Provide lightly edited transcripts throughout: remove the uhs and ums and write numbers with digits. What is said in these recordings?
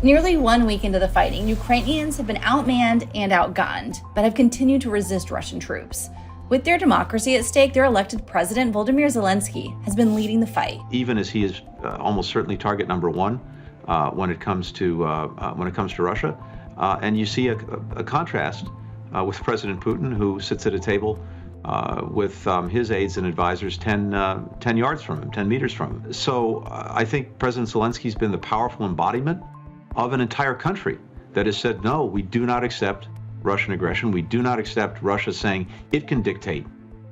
Nearly 1 week into the fighting, Ukrainians have been outmanned and outgunned, but have continued to resist Russian troops. With their democracy at stake, their elected president, Volodymyr Zelenskyy, has been leading the fight. Even as he is almost certainly target number one when it comes to Russia, and you see a contrast with President Putin, who sits at a table with his aides and advisors 10 yards from him, 10 meters from him. So I think President Zelensky's been the powerful embodiment of an entire country that has said, no, we do not accept Russian aggression. We do not accept Russia saying it can dictate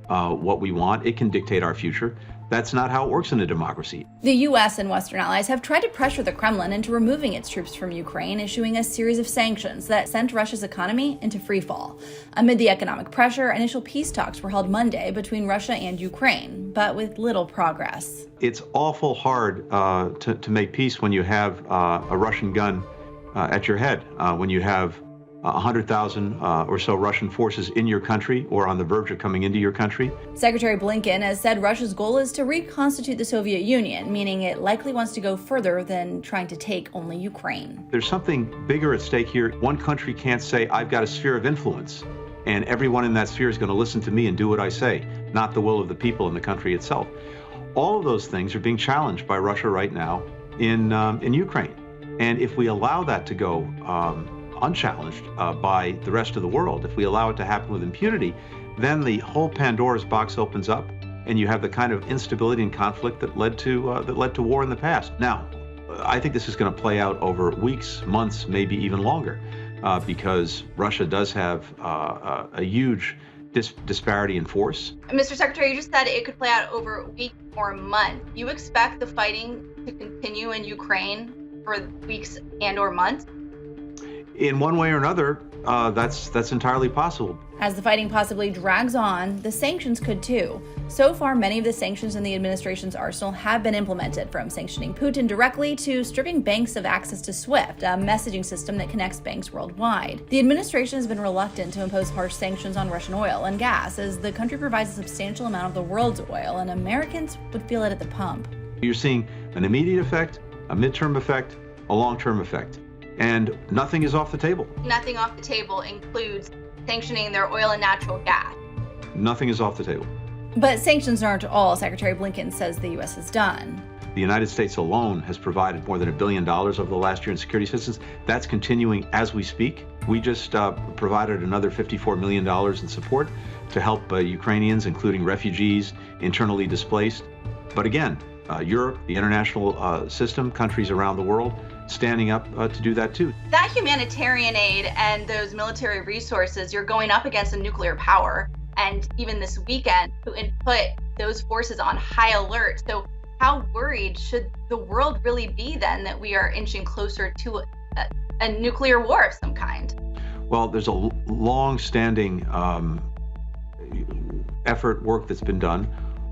what we want. It can dictate our future. That's not how it works in a democracy. The U.S. and Western allies have tried to pressure the Kremlin into removing its troops from Ukraine, issuing a series of sanctions that sent Russia's economy into freefall. Amid the economic pressure, initial peace talks were held Monday between Russia and Ukraine, but with little progress. It's awful hard to make peace when you have a Russian gun at your head, when you have 100,000 or so Russian forces in your country or on the verge of coming into your country. Secretary Blinken has said Russia's goal is to reconstitute the Soviet Union, meaning it likely wants to go further than trying to take only Ukraine. There's something bigger at stake here. One country can't say, I've got a sphere of influence, and everyone in that sphere is going to listen to me and do what I say, not the will of the people in the country itself. All of those things are being challenged by Russia right now in Ukraine. And if we allow that to go unchallenged by the rest of the world, if we allow it to happen with impunity, then the whole Pandora's box opens up, and you have the kind of instability and conflict that led to war in the past. Now, I think this is going to play out over weeks, months, maybe even longer, because Russia does have a huge disparity in force. Mr. Secretary, you just said it could play out over a week or a month. You expect the fighting to continue in Ukraine for weeks and or months? In one way or another, that's entirely possible. As the fighting possibly drags on, the sanctions could too. So far, many of the sanctions in the administration's arsenal have been implemented, from sanctioning Putin directly to stripping banks of access to SWIFT, a messaging system that connects banks worldwide. The administration has been reluctant to impose harsh sanctions on Russian oil and gas, as the country provides a substantial amount of the world's oil, and Americans would feel it at the pump. You're seeing an immediate effect, a midterm effect, a long-term effect. And nothing is off the table. Nothing off the table includes sanctioning their oil and natural gas. Nothing is off the table. But sanctions aren't all Secretary Blinken says the U.S. has done. The United States alone has provided more than $1 billion over the last year in security assistance. That's continuing as we speak. We just provided another $54 million in support to help Ukrainians, including refugees, internally displaced. But again, Europe, the international system, countries around the world, standing up to do that too. That humanitarian aid and those military resources, you're going up against a nuclear power, and even this weekend, Putin put those forces on high alert. So how worried should the world really be then that we are inching closer to a nuclear war of some kind? Well, there's a long-standing work that's been done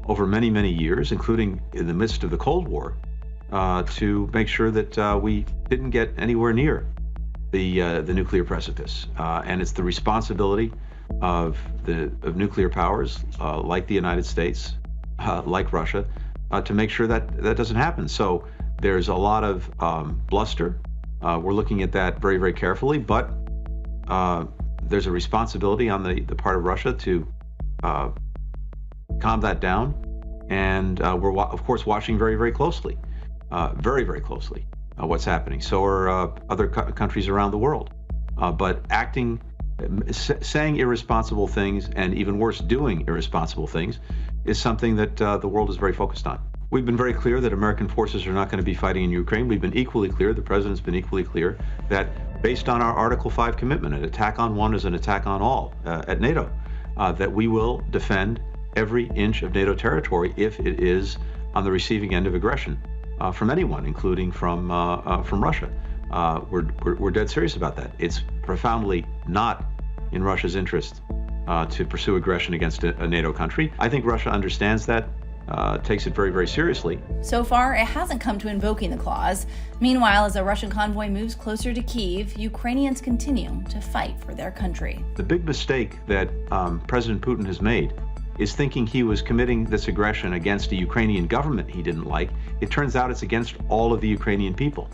over many, many years, including in the midst of the Cold War, to make sure that we didn't get anywhere near the nuclear precipice. And it's the responsibility of nuclear powers like the United States, like Russia, to make sure that that doesn't happen. So there's a lot of bluster. We're looking at that very, very carefully, but there's a responsibility on the part of Russia to calm that down. And we're, of course, watching very, very closely. Very, very closely what's happening. So are other countries around the world. But saying irresponsible things, and even worse, doing irresponsible things, is something that the world is very focused on. We've been very clear that American forces are not going to be fighting in Ukraine. We've been equally clear, the president's been equally clear, that based on our Article 5 commitment, an attack on one is an attack on all at NATO, that we will defend every inch of NATO territory if it is on the receiving end of aggression. From anyone, including from Russia. We're dead serious about that. It's profoundly not in Russia's interest to pursue aggression against a NATO country. I think Russia understands that, takes it very, very seriously. So far, it hasn't come to invoking the clause. Meanwhile, as a Russian convoy moves closer to Kyiv, Ukrainians continue to fight for their country. The big mistake that President Putin has made is thinking he was committing this aggression against a Ukrainian government he didn't like. It turns out it's against all of the Ukrainian people.